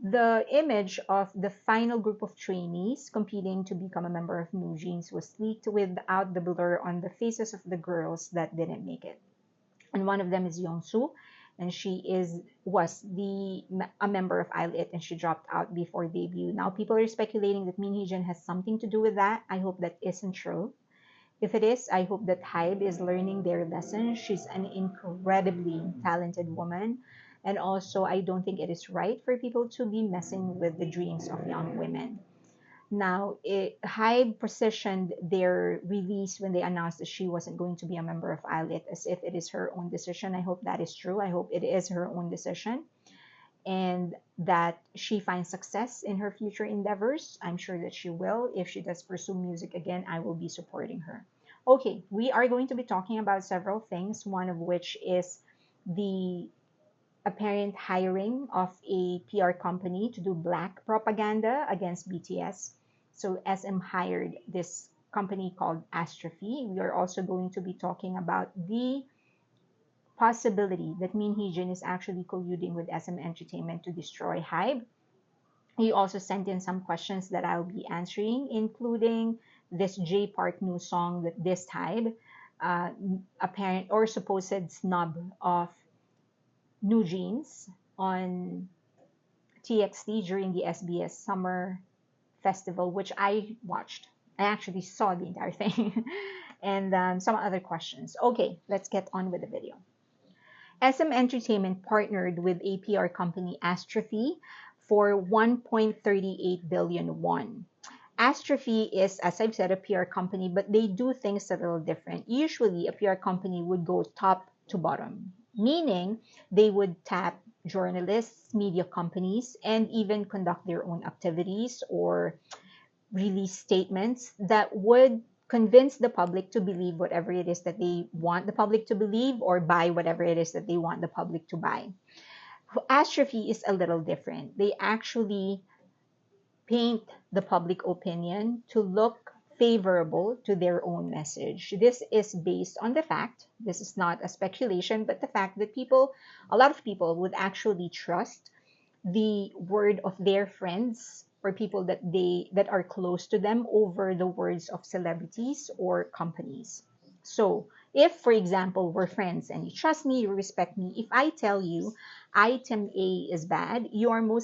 The image of the final group of trainees competing to become a member of New Jeans was leaked without the blur on the faces of the girls that didn't make it. And one of them is Youngseo, and she was a member of ILLIT, and she dropped out before debut. Now people are speculating that Min Heejin has something to do with that. I hope that isn't true. If it is, I hope that HYBE is learning their lesson. She's an incredibly talented woman. And also, I don't think it is right for people to be messing with the dreams of young women. Now, HYBE positioned their release when they announced that she wasn't going to be a member of ILLIT as if it is her own decision. I hope that is true. I hope it is her own decision and that she finds success in her future endeavors. I'm sure that she will. If she does pursue music again, I will be supporting her. Okay, we are going to be talking about several things, one of which is the apparent hiring of a PR company to do black propaganda against BTS. So SM hired this company called Astrophy. We are also going to be talking about the possibility that Min Heejin is actually colluding with SM Entertainment to destroy HYBE. He also sent in some questions that I'll be answering, including this J Park new song that dissed HYBE, apparent or supposed snub of New Jeans on TXT during the SBS Summer Festival, which I watched. I actually saw the entire thing, and some other questions. Okay, let's get on with the video. SM Entertainment partnered with APR company Astrophy for 1.38 billion won. Astrophy is, as I've said, a PR company, but they do things a little different. Usually, a PR company would go top to bottom, meaning they would tap journalists, media companies, and even conduct their own activities or release statements that would convince the public to believe whatever it is that they want the public to believe or buy whatever it is that they want the public to buy. Astrophy is a little different. They actually paint the public opinion to look favorable to their own message. This is based on the fact, this is not a speculation, but the fact that a lot of people would actually trust the word of their friends or people that are close to them over the words of celebrities or companies. So if, for example, we're friends and you trust me, you respect me, if I tell you item A is bad, you are more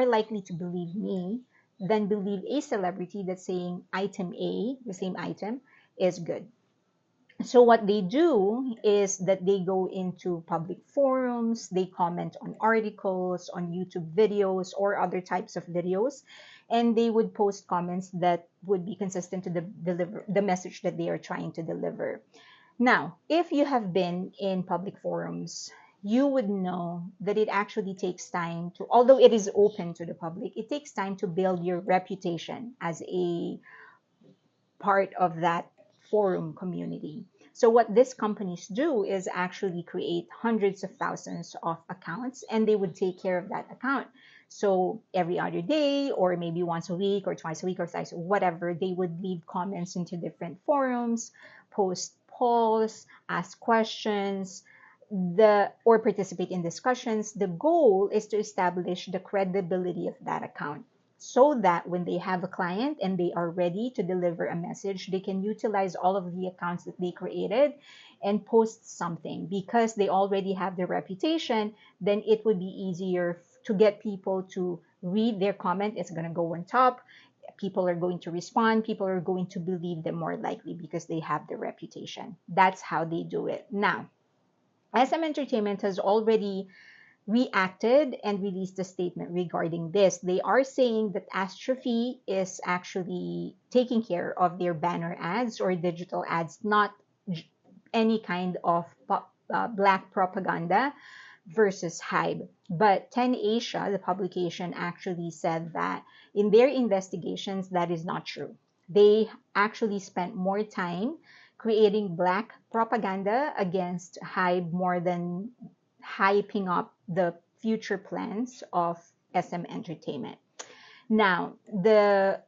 likely to believe me than believe a celebrity that's saying item A, the same item, is good. So what they do is that they go into public forums, they comment on articles, on YouTube videos or other types of videos, and they would post comments that would be consistent to the message that they are trying to deliver. Now, if you have been in public forums, you would know that it actually takes time to, although it is open to the public, it takes time to build your reputation as a part of that forum community. So what these companies do is actually create hundreds of thousands of accounts, and they would take care of that account. So every other day, or maybe once a week, or twice a week, or thrice, whatever, they would leave comments into different forums, post polls, ask questions, or participate in discussions. The goal is to establish the credibility of that account, so that when they have a client and they are ready to deliver a message, they can utilize all of the accounts that they created and post something. Because they already have their reputation, then it would be easier to get people to read their comment. It's going to go on top. People are going to respond. People are going to believe them more likely because they have the reputation. That's how they do it. Now, SM Entertainment has already reacted and released a statement regarding this. They are saying that Astrophy is actually taking care of their banner ads or digital ads, not any kind of black propaganda versus HYBE. But 10 Asia, the publication, actually said that in their investigations, that is not true. They actually spent more time creating black propaganda against HYBE more than hyping up the future plans of SM Entertainment. Now, the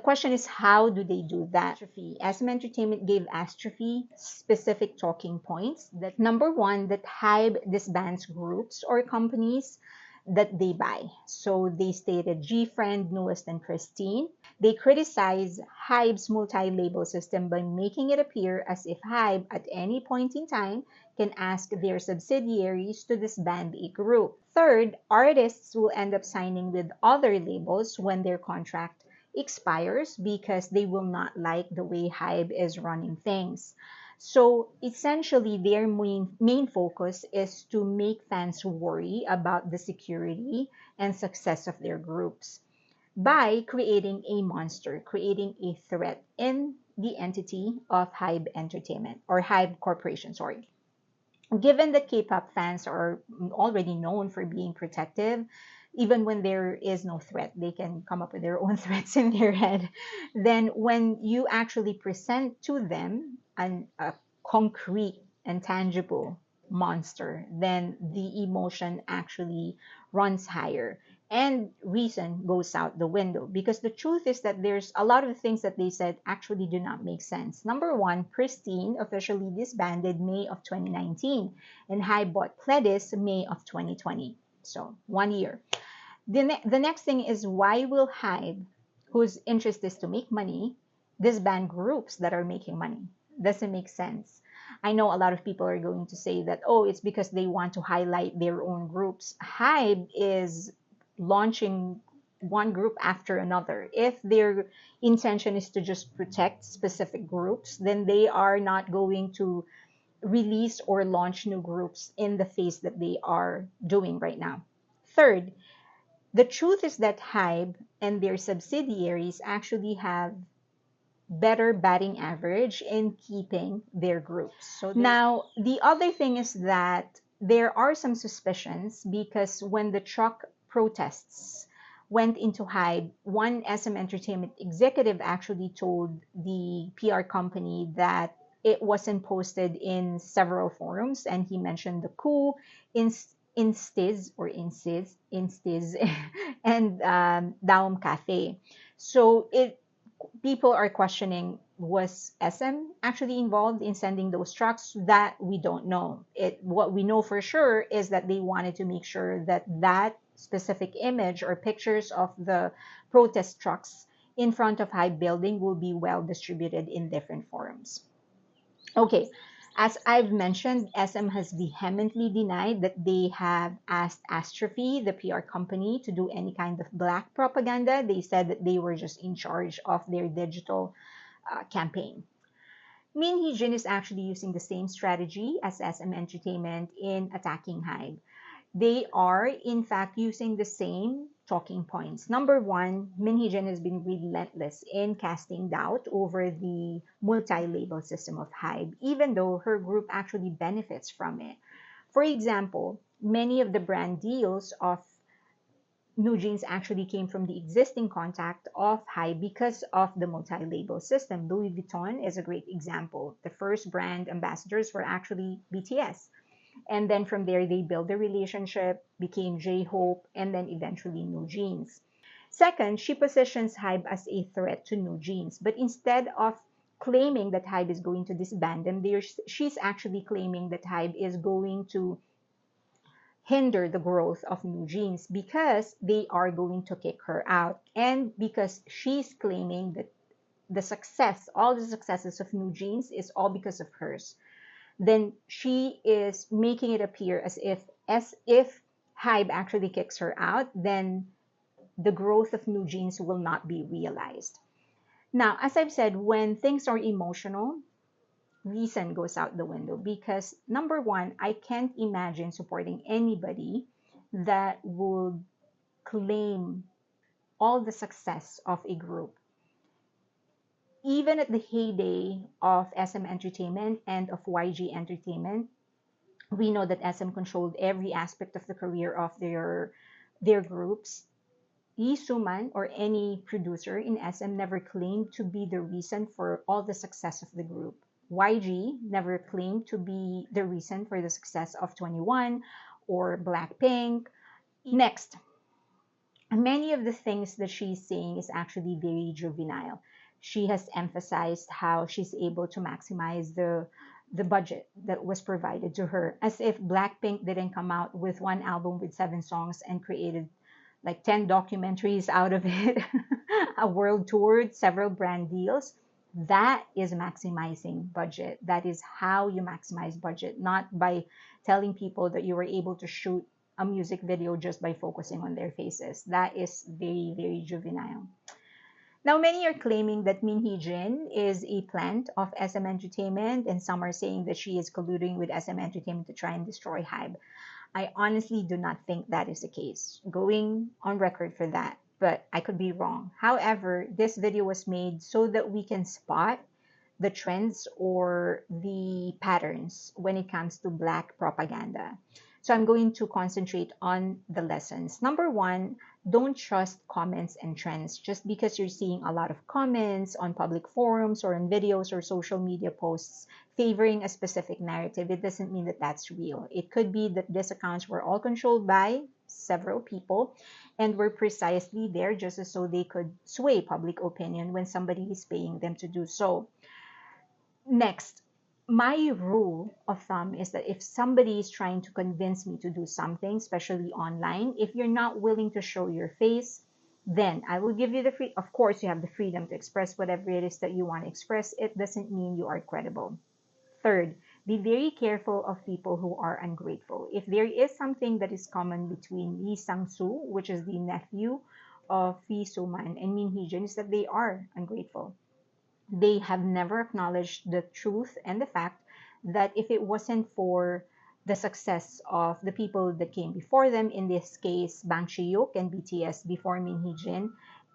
question is, how do they do that? SM Entertainment gave Astrophy specific talking points. That number one, that HYBE disbands groups or companies that they buy. So they stated G-Friend, Newest, and Christine. They criticize HYBE's multi-label system by making it appear as if HYBE at any point in time can ask their subsidiaries to disband a group. Third, artists will end up signing with other labels when their contract expires because they will not like the way HYBE is running things. So essentially, their main focus is to make fans worry about the security and success of their groups by creating a monster, creating a threat in the entity of HYBE Entertainment or HYBE Corporation, sorry. Given that K-pop fans are already known for being protective, even when there is no threat, they can come up with their own threats in their head. Then when you actually present to them a concrete and tangible monster, then the emotion actually runs higher and reason goes out the window, because the truth is that there's a lot of things that they said actually do not make sense. Number one, Christine officially disbanded May of 2019 and HYBE bought Pledis May of 2020. So 1 year. The next thing is, why will HYBE, whose interest is to make money, disband groups that are making money? Doesn't make sense. I know a lot of people are going to say that, oh, it's because they want to highlight their own groups. HYBE is launching one group after another. If their intention is to just protect specific groups, then they are not going to release or launch new groups in the phase that they are doing right now. Third, the truth is that HYBE and their subsidiaries actually have better batting average in keeping their groups. So now, the other thing is that there are some suspicions, because when the truck protests went into HYBE, one SM Entertainment executive actually told the PR company that it wasn't posted in several forums, and he mentioned the coup, Instiz and Daum Cafe. So people are questioning, was SM actually involved in sending those trucks? That we don't know. What we know for sure is that they wanted to make sure that that specific image or pictures of the protest trucks in front of HYBE building will be well distributed in different forums. Okay, as I've mentioned, SM has vehemently denied that they have asked Astrophy, the PR company, to do any kind of black propaganda. They said that they were just in charge of their digital campaign. Min Heejin is actually using the same strategy as SM Entertainment in attacking HYBE. They are, in fact, using the same talking points. Number one, Min Heejin has been relentless in casting doubt over the multi-label system of HYBE, even though her group actually benefits from it. For example, many of the brand deals of NewJeans actually came from the existing contact of HYBE because of the multi-label system. Louis Vuitton is a great example. The first brand ambassadors were actually BTS. And then from there, they built a relationship, became J-Hope, and then eventually NewJeans. Second, she positions HYBE as a threat to NewJeans. But instead of claiming that HYBE is going to disband them, she's actually claiming that HYBE is going to hinder the growth of NewJeans because they are going to kick her out. And because she's claiming that all the successes of NewJeans is all because of hers, then she is making it appear as if HYBE actually kicks her out, then the growth of NewJeans will not be realized. Now, as I've said, when things are emotional, reason goes out the window, because number one, I can't imagine supporting anybody that would claim all the success of a group. Even at the heyday of SM Entertainment and of YG Entertainment, we know that SM controlled every aspect of the career of their groups. Lee Suman or any producer in SM never claimed to be the reason for all the success of the group. YG never claimed to be the reason for the success of 21 or Blackpink. Next, many of the things that she's saying is actually very juvenile. She has emphasized how she's able to maximize the the budget that was provided to her, as if Blackpink didn't come out with one album with 7 songs and created like 10 documentaries out of it, a world tour, several brand deals. That is maximizing budget. That is how you maximize budget, not by telling people that you were able to shoot a music video just by focusing on their faces. That is very, very juvenile. Now, many are claiming that Min Heejin is a plant of SM Entertainment, and some are saying that she is colluding with SM Entertainment to try and destroy HYBE. I honestly do not think that is the case, going on record for that, but I could be wrong. However, this video was made so that we can spot the trends or the patterns when it comes to Black propaganda. So I'm going to concentrate on the lessons. Number one, don't trust comments and trends. Just because you're seeing a lot of comments on public forums or on videos or social media posts favoring a specific narrative, it doesn't mean that that's real. It could be that these accounts were all controlled by several people and were precisely there just so they could sway public opinion when somebody is paying them to do so. Next, my rule of thumb is that if somebody is trying to convince me to do something, especially online, if you're not willing to show your face, then I will give you the free. Of course, you have the freedom to express whatever it is that you want to express. It doesn't mean you are credible. Third, be very careful of people who are ungrateful. If there is something that is common between Lee Sang-soo, which is the nephew of Lee Soo-man, and Min Heejin, is that they are ungrateful. They have never acknowledged the truth and the fact that if it wasn't for the success of the people that came before them, in this case, Bang Chi-hyuk and BTS before Min Heejin,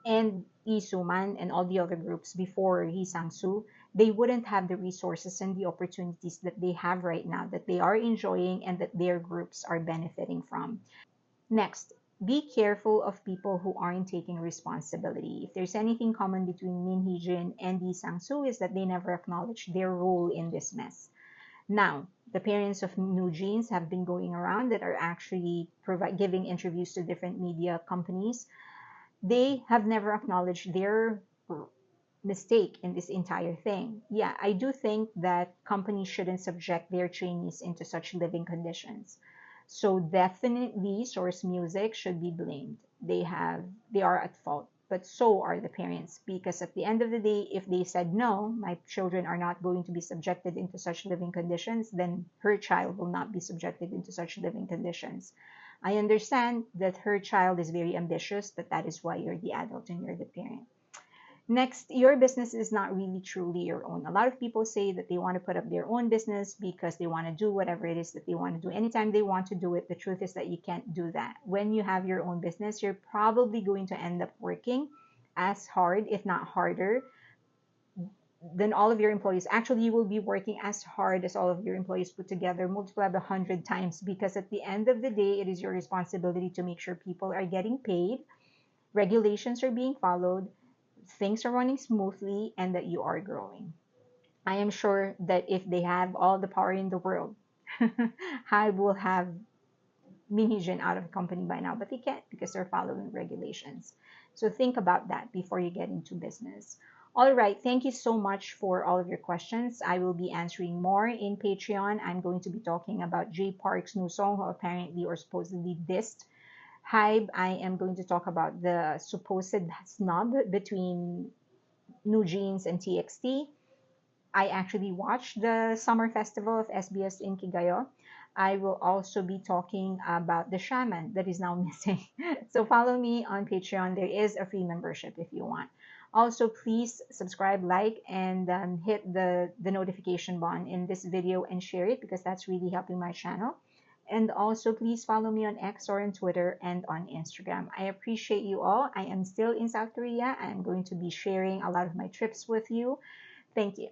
and Lee Soo-man and all the other groups before Lee Sang-soo, they wouldn't have the resources and the opportunities that they have right now, that they are enjoying and that their groups are benefiting from. Next, be careful of people who aren't taking responsibility. If there's anything common between Min Heejin and Lee Sang-soo, is that they never acknowledge their role in this mess. Now, the parents of New Jeans have been going around that are actually giving interviews to different media companies. They have never acknowledged their mistake in this entire thing. Yeah, I do think that companies shouldn't subject their trainees into such living conditions. So definitely Source Music should be blamed. They are at fault, but so are the parents, because at the end of the day, if they said no, my children are not going to be subjected into such living conditions, then her child will not be subjected into such living conditions. I understand that her child is very ambitious, but that is why you're the adult and you're the parent. Next, your business is not really truly your own. A lot of people say that they want to put up their own business because they want to do whatever it is that they want to do anytime they want to do it. The truth is that you can't do that. When you have your own business, you're probably going to end up working as hard, if not harder, than all of your employees. Actually, you will be working as hard as all of your employees put together, multiplied 100 times, because at the end of the day, it is your responsibility to make sure people are getting paid, regulations are being followed, things are running smoothly, and that you are growing. I am sure that if they have all the power in the world, HYBE will have Min Heejin out of the company by now, but they can't because they're following regulations. So think about that before you get into business. All right, thank you so much for all of your questions. I will be answering more in Patreon. I'm going to be talking about Jay Park's new song, who apparently or supposedly dissed HYBE. I am going to talk about the supposed snub between New Jeans and TXT. I actually watched the summer festival of SBS in Kigayo. I will also be talking about the shaman that is now missing. So follow me on Patreon. There is a free membership if you want. Also, please subscribe, like, and hit the notification button in this video and share it, because that's really helping my channel. And also, please follow me on X or on Twitter and on Instagram. I appreciate you all. I am still in South Korea. I'm going to be sharing a lot of my trips with you. Thank you.